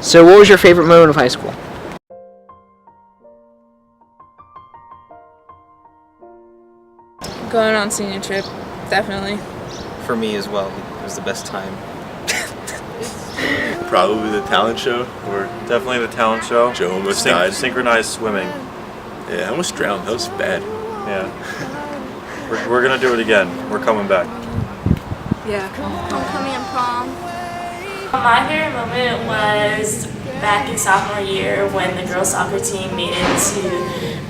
So what was your favorite moment of high school? Going on senior trip, definitely. For me as well, it was the best time. Probably the talent show, or Definitely the talent show. Joe almost died. Synchronized swimming. Yeah, I almost drowned. That was bad. Yeah. We're gonna do it again. We're coming back. Yeah. Homecoming and prom. My favorite moment was back in sophomore year when the girls soccer team made it to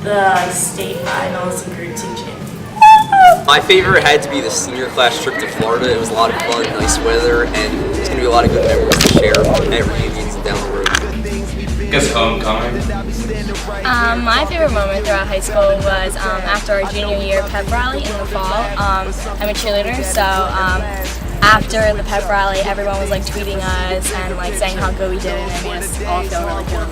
the state finals and group 2 champions. My favorite had to be the senior class trip to Florida. It was a lot of fun, nice weather, and there's going to be a lot of good memories to share at reunions and down the road. I guess homecoming. My favorite moment throughout high school was after our junior year pep rally in the fall. I'm a cheerleader, so after the pep rally, everyone was like tweeting us and like saying how good we did it, and made us all feel really good.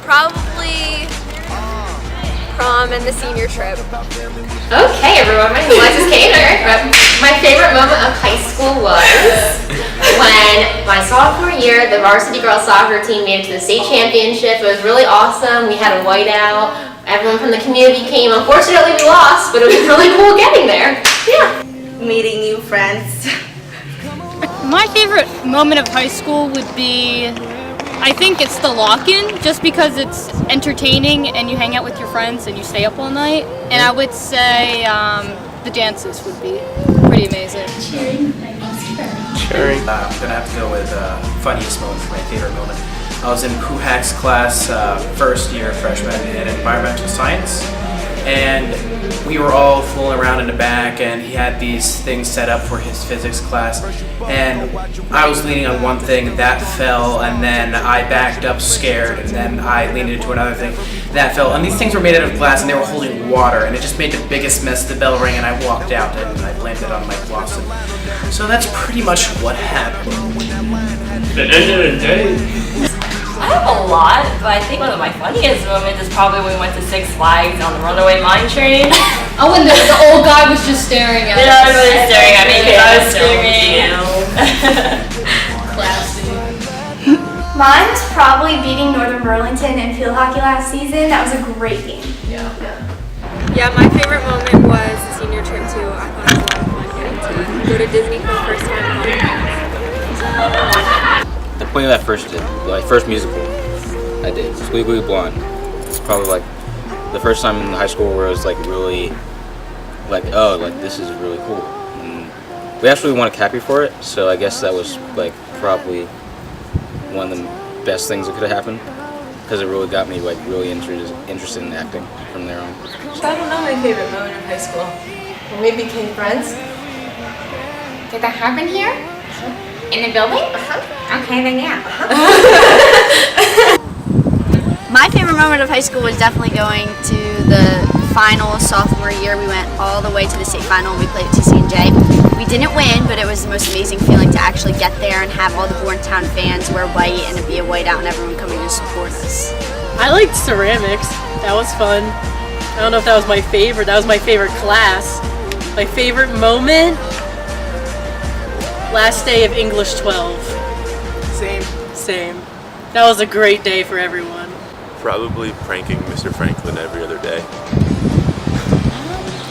Probably prom and the senior trip. Okay, everyone, my name is Alexis Kaner. My favorite moment of high school was when my sophomore year, the varsity girls soccer team made it to the state championship. It was really awesome. We had a whiteout. Everyone from the community came. Unfortunately, we lost, but it was really cool getting there. Yeah. Meeting new friends. My favorite moment of high school would be, I think it's the lock-in, just because it's entertaining and you hang out with your friends and you stay up all night. And I would say the dances would be pretty amazing. Cheering. I'm gonna have to go with funniest moment for my favorite moment. I was in Puhak's class, first year freshman in environmental science, and we were all fooling around in the back, and he had these things set up for his physics class, and I was leaning on one thing, that fell, and then I backed up scared, and then I leaned into another thing, that fell, and these things were made out of glass, and they were holding water, and it just made the biggest mess. The bell rang, and I walked out, and I blamed it on Mike Lawson. So that's pretty much what happened. I have a lot, but I think one of my funniest moments is probably when we went to Six Flags on the Runaway Mine Train. Oh, and the old guy was just staring at us. Yeah, everybody was staring at me because I was screaming. Classy. Mine was probably beating Northern Burlington in field hockey last season. That was a great game. Yeah, my favorite moment was the senior trip too. I thought it was a lot of fun getting to go to Disney for the first time. The play that first musical I did, Squiggly Blonde. It's probably like the first time in high school where I was like really like, oh, like this is really cool. And we actually won a Cappy for it, so I guess that was like probably one of the best things that could have happened, because it really got me like really interested in acting from there on. So I don't know my favorite moment of high school. When we became friends. Did that happen here? In the building? Okay, then yeah. My favorite moment of high school was definitely going to the final sophomore year. We went all the way to the state final and we played at TC&J. We didn't win, but it was the most amazing feeling to actually get there and have all the Borntown fans wear white and it be a whiteout and everyone coming to support us. I liked ceramics. That was fun. I don't know if that was my favorite. That was my favorite class. My favorite moment? Last day of English 12. Same. That was a great day for everyone. Probably pranking Mr. Franklin every other day.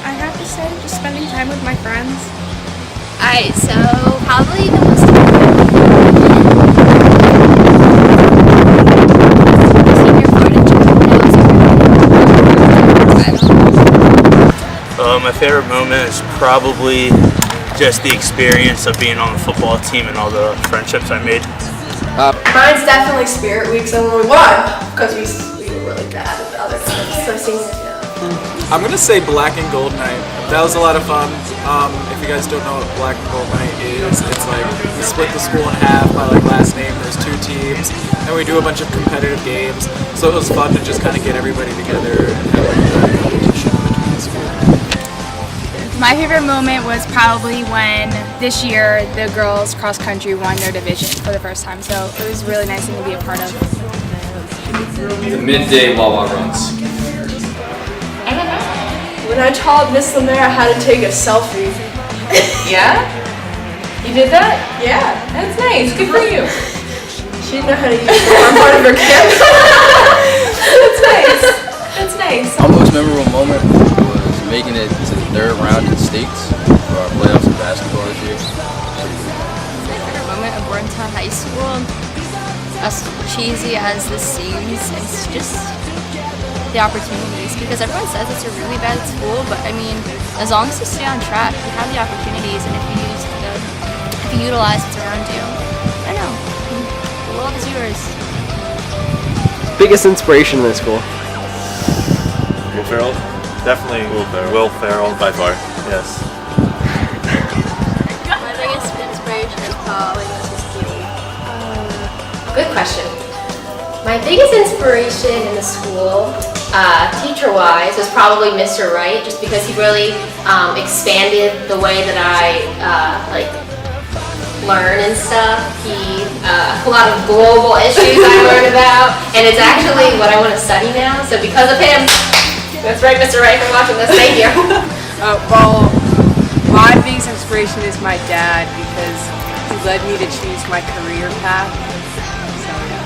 I have to say, just spending time with my friends. Alright, so probably the most my favorite moment is probably just the experience of being on the football team and all the friendships I made. Mine's definitely Spirit Week, so when we won, because we were really bad at the other times. So senior, I'm gonna say Black and Gold Night. That was a lot of fun. If you guys don't know what Black and Gold Night is, it's like we split the school in half by like last name. There's 2 teams, and we do a bunch of competitive games. So it was fun to just kind of get everybody together and have like a competition between the schools. My favorite moment was probably when this year the girls cross country won their division for the first time. So it was really nice thing to be a part of. The midday Wawa runs. when I taught Miss Lemaire how to take a selfie. Yeah? You did that? Yeah, that's nice. nice. Good for you. She didn't know how to use the one part of her camera. That's nice. That's nice. Our most memorable moment was making it to the third round in states for our playoffs in basketball this year. My favorite moment of Warrenton High School, as cheesy as this seems, it's just the opportunities, because everyone says it's a really bad school, but I mean, as long as you stay on track, you have the opportunities, and if you utilize what's around you, I don't know, the world is yours. Biggest inspiration in this school? Will Ferrell? Definitely Will Ferrell. By far. Yes. My biggest inspiration is probably Mrs. Keeley. Good question. My biggest inspiration in the school, teacher-wise, was probably Mr. Wright, just because he really expanded the way that I learn and stuff. He a lot of global issues I learned about, and it's actually what I want to study now. So because of him, that's right, Mr. Wright, for watching this. Thank you. Well, my biggest inspiration is my dad, because he led me to choose my career path. So yeah.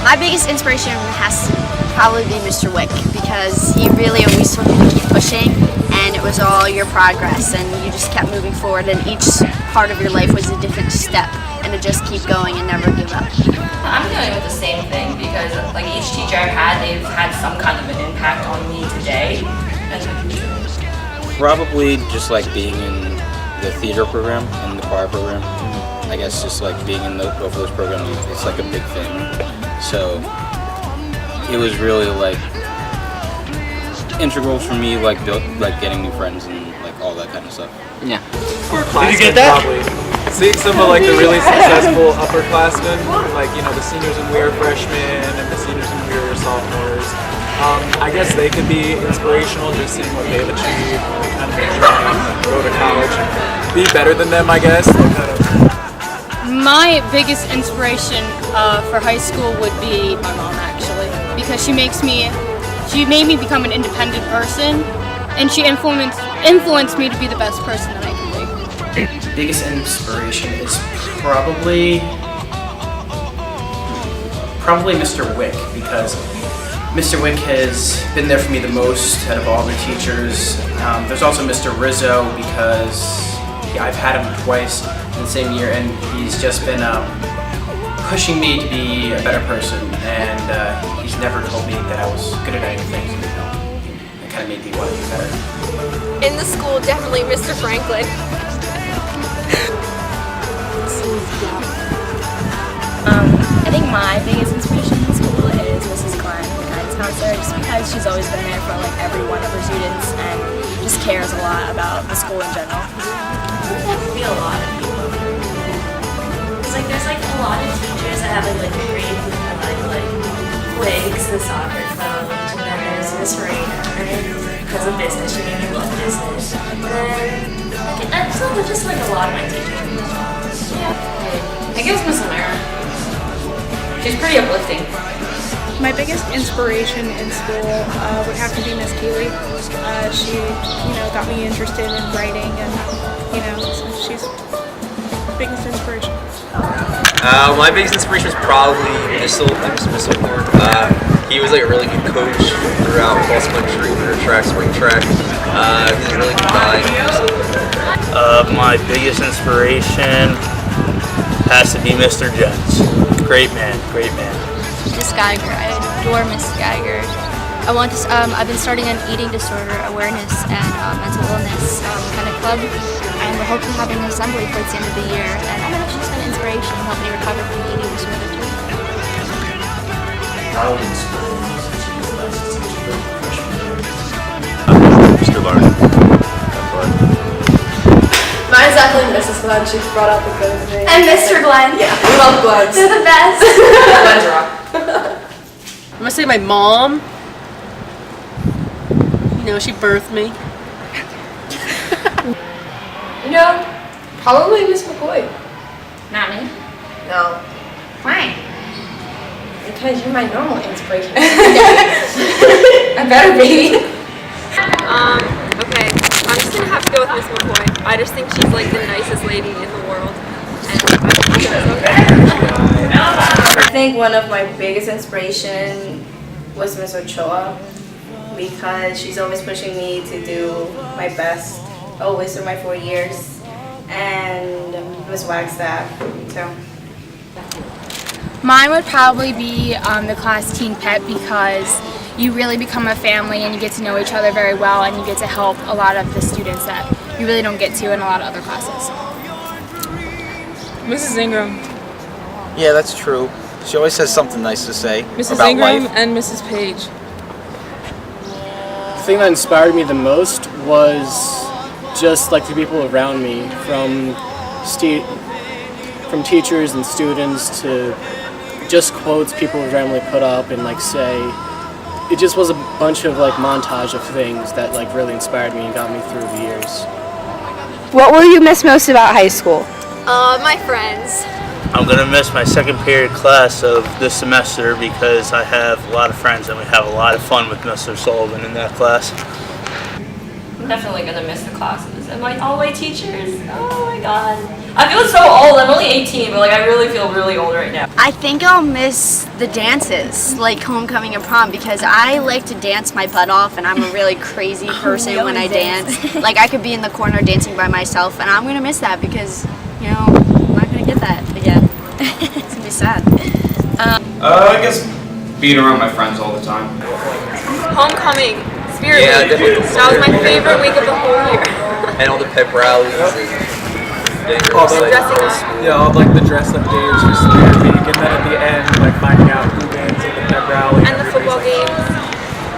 My biggest inspiration has to probably be Mr. Wick, because he really always told you to keep pushing, and it was all your progress, and you just kept moving forward, and each part of your life was a different step, and to just keep going and never give up. I'm dealing with the same thing because like each teacher I've had, they've had some kind of an impact on me today. Probably just like being in the theater program and the choir program. I guess just like being in both of those programs, it's like a big thing. So it was really like integral for me, like getting new friends and like all that kind of stuff. Yeah. Did you get that? Probably. Seeing some of like the really successful upperclassmen, like the seniors when we were freshmen and the seniors when we were sophomores. I guess they could be inspirational, just seeing what they've achieved, kind of go to college, and be better than them, I guess. My biggest inspiration for high school would be my mom, actually, because she made me become an independent person, and she influenced me to be the best person that I can be. Biggest inspiration is probably Mr. Wick, because Mr. Wick has been there for me the most out of all the teachers. There's also Mr. Rizzo, because I've had him twice in the same year, and he's just been pushing me to be a better person, and he's never told me that I was good at anything. It kind of made me want to be better. In the school, definitely Mr. Franklin. I think my biggest inspiration in school is Mrs. Klein, the guidance counselor, just because she's always been there for like every one of her students and just cares a lot about the school in general. There'd be a lot of people. It's like there's like a lot of teachers that have like great like Quigs, the soccer coach, and then there's Miss Rainer, because of business, she made me love business. And then there's just like a lot of my teachers. Yeah. I guess Miss Lamera. She's pretty uplifting. My biggest inspiration in school would have to be Miss Keeley. She, got me interested in writing, and so she's the biggest inspiration. My biggest inspiration was probably Mr. Misselhorn. He was like a really good coach throughout cross country, track, spring track. He's a really good guy. My biggest inspiration has to be Mr. Jens. Great man, great man. Miss Geiger, I adore Miss Geiger. I've been starting an eating disorder awareness and mental illness kind of club, and we're hoping having an assembly towards the end of the year. And I don't know if she's been an inspiration in helping me recover from the eating disorder too. Mr. Larkin. Mine's definitely Mrs. Glenn. She brought out the good thing. And Mr. Glenn. Yeah, we love Glens. They're the best. Glenn's rock. I'm gonna say my mom. She birthed me. Probably Miss McCoy. Not me. No. Why? Because you're my normal inspiration. I better be. Okay. I'm just gonna have to go with Miss McCoy. I just think she's like the nicest lady in the world. think one of my biggest inspiration was Miss Ochoa, because she's always pushing me to do my best, always through my 4 years, and Miss Wagstaff, too. Mine would probably be the class teen pet, because you really become a family and you get to know each other very well, and you get to help a lot of the students that you really don't get to in a lot of other classes. Mrs. Ingram. Yeah, that's true. She always has something nice to say Mrs. about Ingram life. and Mrs. Page. The thing that inspired me the most was just like the people around me, from teachers and students to just quotes people would randomly put up and like say. It just was a bunch of like montage of things that like really inspired me and got me through the years. What will you miss most about high school? My friends. I'm gonna miss my second period class of this semester because I have a lot of friends and we have a lot of fun with Mr. Sullivan in that class. I'm definitely gonna miss the classes and my all-way teachers. Oh my god. I feel so old. I'm only 18, but like I really feel really old right now. I think I'll miss the dances, like homecoming and prom, because I like to dance my butt off, and I'm a really crazy person when I dance. Like I could be in the corner dancing by myself, and I'm gonna miss that because, you know, I'm not gonna get that again. It's gonna be sad. I guess being around my friends all the time. Homecoming, Spirit Yeah, Week. definitely. That was my favorite week of the whole year. And all the pep rallies and getting All the, dressing up. yeah, all like the dress up days for Spirit Week, and then at the end, like finding out who wins at the pep rally. And the football games.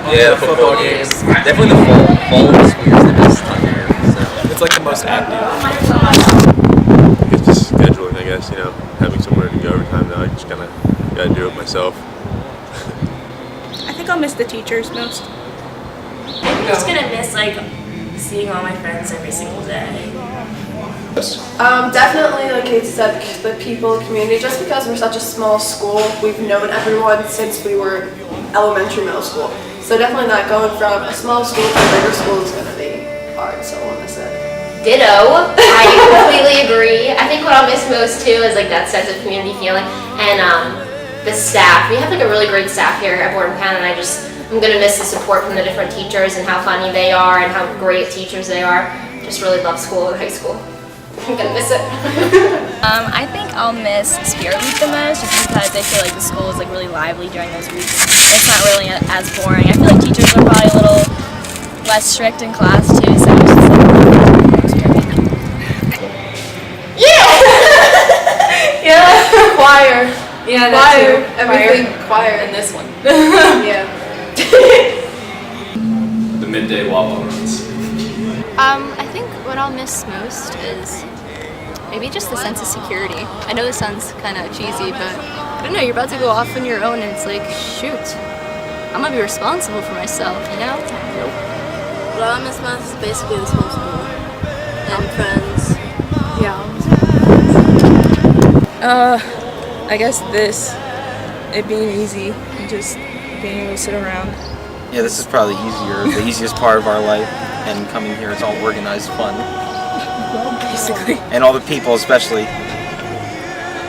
Yeah, the football games. Definitely the fall of school is the best time here. So. It's like the most active. It's just scheduling, I guess, you know, having somewhere to go every time now. I just kind of got to do it myself. I think I'll miss the teachers most. I'm just gonna miss like seeing all my friends every single day. Definitely, like you said, the people, community. Just because we're such a small school, we've known everyone since we were elementary, middle school. So definitely not going from a small school to a bigger school is going to be hard, so I'll miss it. Ditto. I completely agree. I think what I'll miss most too is like that sense of community feeling and the staff. We have like a really great staff here at Board and Penn, and I'm gonna miss the support from the different teachers and how funny they are and how great teachers they are. Just really love school and high school. I'm gonna miss it. I think I'll miss Spirit Week the most, just because I feel like the school is like really lively during those weeks. It's not really as boring. I feel like teachers are probably a little less strict in class too, so it's just like Spirit Week. Yeah, choir. Yeah, that choir. too. Everything choir. And this one. Yeah. The midday wobble runs. I think what I'll miss most is maybe just the sense of security. I know this sounds kind of cheesy, but I don't know, you're about to go off on your own and it's like, shoot, I'm gonna be responsible for myself, you know? What I'll miss most is basically this whole school and friends. Yeah. I guess it being easy and just being able to sit around. Yeah, this is probably the easiest part of our life, and coming here, it's all organized fun. Basically. And all the people, especially.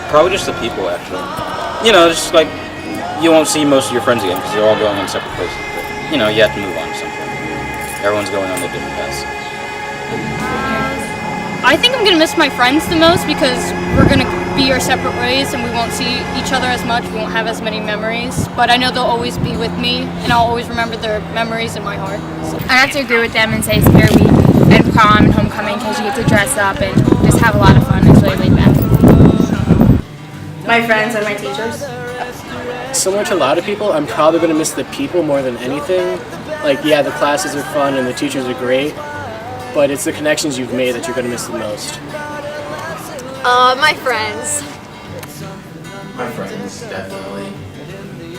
Probably just the people, actually. You know, just like, you won't see most of your friends again because they're all going on separate places. But, you know, you have to move on to something. Everyone's going on their different paths. I think I'm gonna miss my friends the most because we're gonna be our separate ways and we won't see each other as much. We won't have as many memories, but I know they'll always be with me and I'll always remember their memories in my heart. So. I have to agree with them and say Spirit Week and prom and homecoming, because you get to dress up and just have a lot of fun. It's really laid back. My friends and my teachers. Similar to a lot of people, I'm probably going to miss the people more than anything. Like, yeah, the classes are fun and the teachers are great, but it's the connections you've made that you're going to miss the most. My friends. My friends, definitely.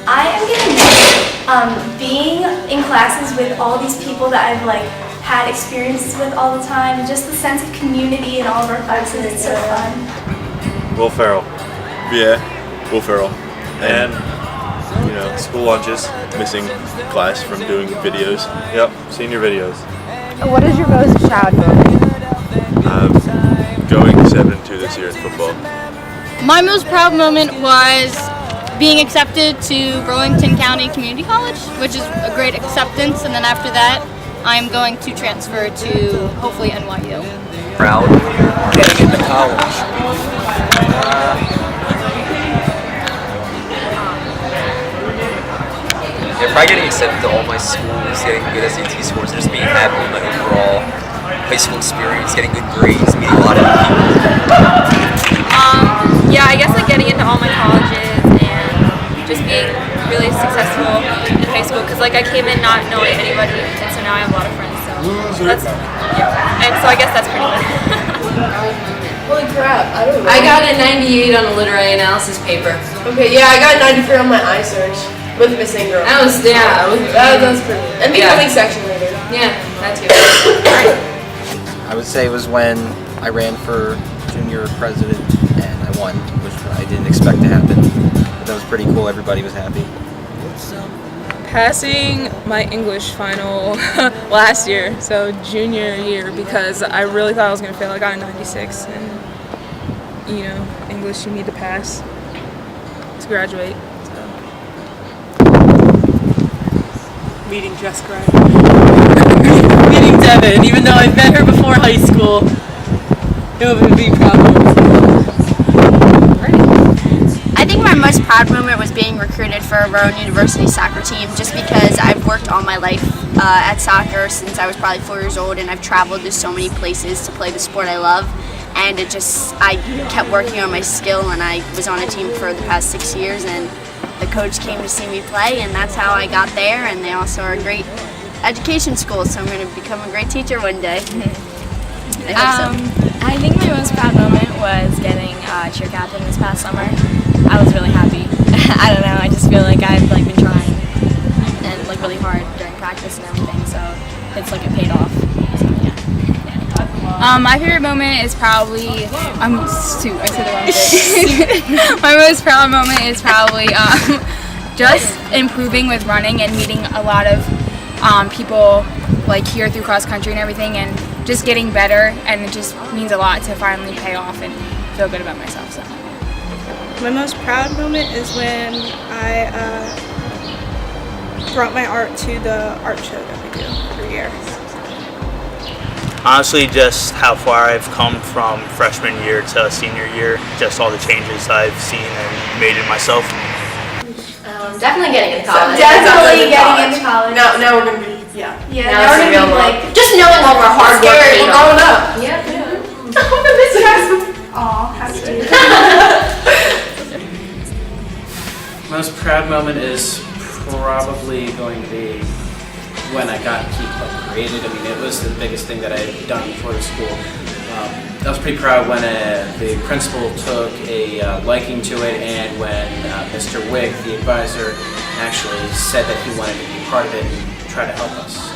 I am gonna miss being in classes with all these people that I've like had experiences with all the time, and just the sense of community in all of our classes. It's so fun. Will Ferrell. Yeah, Will Ferrell. And, you know, school lunches. Missing class from doing videos. Yep, senior videos. What is your most proud moment? Going 7-2 this year in football. My most proud moment was being accepted to Burlington County Community College, which is a great acceptance, and then after that, I'm going to transfer to hopefully NYU. Proud. Getting into college. Yeah, probably getting accepted to all my schools, getting good SAT scores, and just being happy with my overall high school experience, getting good grades, meeting a lot of people. Yeah, I guess like getting into all my colleges and just being really successful in high school because like I came in not knowing anybody and so now I have a lot of friends. So that's and so I guess that's pretty good. Holy crap, I don't know. I got a 98 on a literary analysis paper. Okay, yeah, I got a 93 on my iSearch with the seniro. That was, yeah. That was pretty good. And becoming section leader. Yeah, that too. I would say it was when I ran for junior president and I won, which I didn't expect to happen. But that was pretty cool. Everybody was happy. Passing my English final last year, so junior year, because I really thought I was going to fail. I got a 96, and you know, English you need to pass to graduate. Meeting Jessica. Meeting Devin, even though I've met her before high school. It would be proud. I think my most proud moment was being recruited for a Rowan University soccer team, just because I've worked all my life at soccer since I was probably 4 years old, and I've traveled to so many places to play the sport I love, and I kept working on my skill, and I was on a team for the past 6 years, and the coach came to see me play, and that's how I got there, and they also are a great education school, so I'm going to become a great teacher one day. I hope so. I think my most proud moment was getting cheer captain this past summer. I was really happy. I don't know, I just feel like I've like been trying and like really hard during practice and everything, so it's like it paid off. So, yeah. My favorite moment is probably I said the wrong thing. My most proud moment is probably just improving with running and meeting a lot of people like here through cross country and everything, and just getting better, and it just means a lot to finally pay off and feel good about myself. So my most proud moment is when I brought my art to the art show that we do every year. Honestly, just how far I've come from freshman year to senior year, just all the changes I've seen and made in myself. Definitely getting into college. Definitely getting into college. Now we're going to be, yeah. Yeah, now now it's we're real gonna be world. like, Just knowing all our hard work Scary, paid we're off. growing up. Yep. aw, how cute. Most proud moment is probably going to be when I got Key Club created. I mean, it was the biggest thing that I had done before the school. I was pretty proud when the principal took a liking to it, and when Mr. Wick, the advisor, actually said that he wanted to be part of it and try to help us.